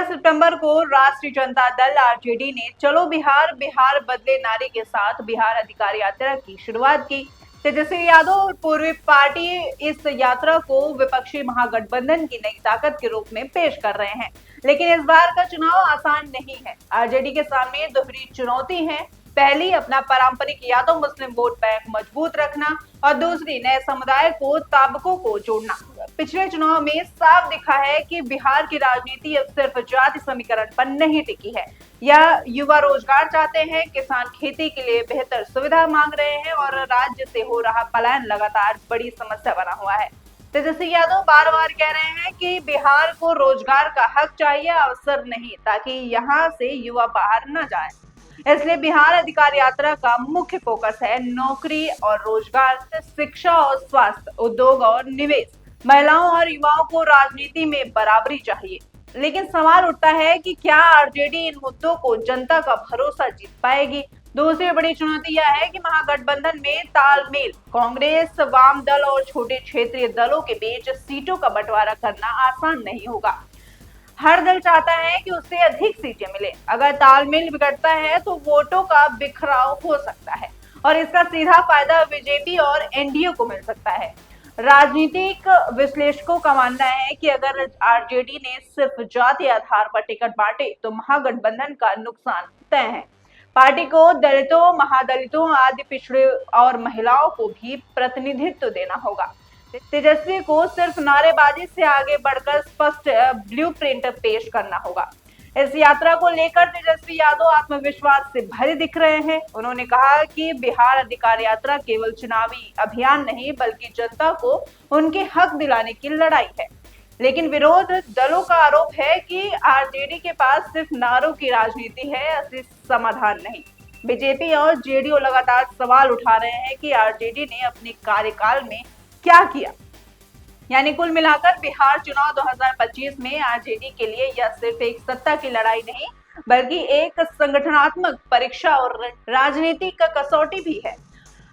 सितंबर को राष्ट्रीय जनता दल आरजेडी ने चलो बिहार बिहार बदले नारे के साथ बिहार अधिकार यात्रा की शुरुआत की। तेजस्वी यादव और पूर्वी पार्टी इस यात्रा को विपक्षी महागठबंधन की नई ताकत के रूप में पेश कर रहे हैं, लेकिन इस बार का चुनाव आसान नहीं है। आरजेडी के सामने दोहरी चुनौती है। पहली, अपना पारंपरिक यादव मुस्लिम वोट बैंक मजबूत रखना और दूसरी, नए समुदाय को ताबकों को जोड़ना। पिछले चुनाव में साफ दिखा है कि बिहार की राजनीति अब सिर्फ जाति समीकरण पर नहीं टिकी है। यह युवा रोजगार चाहते हैं, किसान खेती के लिए बेहतर सुविधा मांग रहे हैं और राज्य से हो रहा पलायन लगातार बड़ी समस्या बना हुआ है। तेजस्वी यादव बार बार कह रहे हैं कि बिहार को रोजगार का हक चाहिए, अवसर नहीं, ताकि यहाँ से युवा बाहर न जाए। इसलिए बिहार अधिकार यात्रा का मुख्य फोकस है नौकरी और रोजगार, शिक्षा और स्वास्थ्य, उद्योग और निवेश। महिलाओं और युवाओं को राजनीति में बराबरी चाहिए। लेकिन सवाल उठता है कि क्या आरजेडी इन मुद्दों को जनता का भरोसा जीत पाएगी। दूसरी बड़ी चुनौती यह है कि महागठबंधन में तालमेल, कांग्रेस, वाम दल और छोटे क्षेत्रीय दलों के बीच सीटों का बंटवारा करना आसान नहीं होगा। हर दल चाहता है कि उससे अधिक सीटें मिले। अगर तालमेल बिगड़ता है तो वोटों का बिखराव हो सकता है और इसका सीधा फायदा बीजेपी और एनडीए को मिल सकता है। राजनीतिक विश्लेषकों का मानना है कि अगर आरजेडी ने सिर्फ जाति आधार पर टिकट बांटे तो महागठबंधन का नुकसान तय है। पार्टी को दलितों, महादलितों आदि पिछड़े और महिलाओं को भी प्रतिनिधित्व देना होगा। तेजस्वी को सिर्फ नारेबाजी से आगे बढ़कर स्पष्ट ब्लूप्रिंट पेश करना होगा। इस यात्रा को लेकर तेजस्वी यादव आत्मविश्वास से भरे दिख रहे हैं। उन्होंने कहा कि बिहार अधिकार यात्रा केवल चुनावी अभियान नहीं, बल्कि जनता को उनके हक दिलाने की लड़ाई है। लेकिन विरोध दलों का आरोप है कि आरजेडी के पास सिर्फ नारों की राजनीति है, असली समाधान नहीं। बीजेपी और जेडीयू लगातार सवाल उठा रहे हैं कि आरजेडी ने अपने कार्यकाल में क्या किया। यानी कुल मिलाकर बिहार चुनाव 2025 में आरजेडी के लिए यह सिर्फ एक सत्ता की लड़ाई नहीं, बल्कि एक संगठनात्मक परीक्षा और राजनीतिक कसौटी भी है।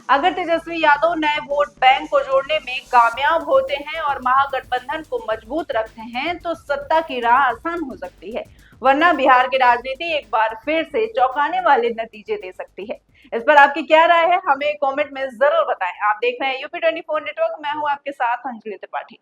अगर तेजस्वी यादव नए वोट बैंक को जोड़ने में कामयाब होते हैं और महागठबंधन को मजबूत रखते हैं तो सत्ता की राह आसान हो सकती है, वरना बिहार की राजनीति एक बार फिर से चौंकाने वाले नतीजे दे सकती है। इस पर आपकी क्या राय है, हमें कमेंट में जरूर बताएं। आप देख रहे हैं यूपी 24 नेटवर्क, मैं हूं आपके साथ अंजलि त्रिपाठी।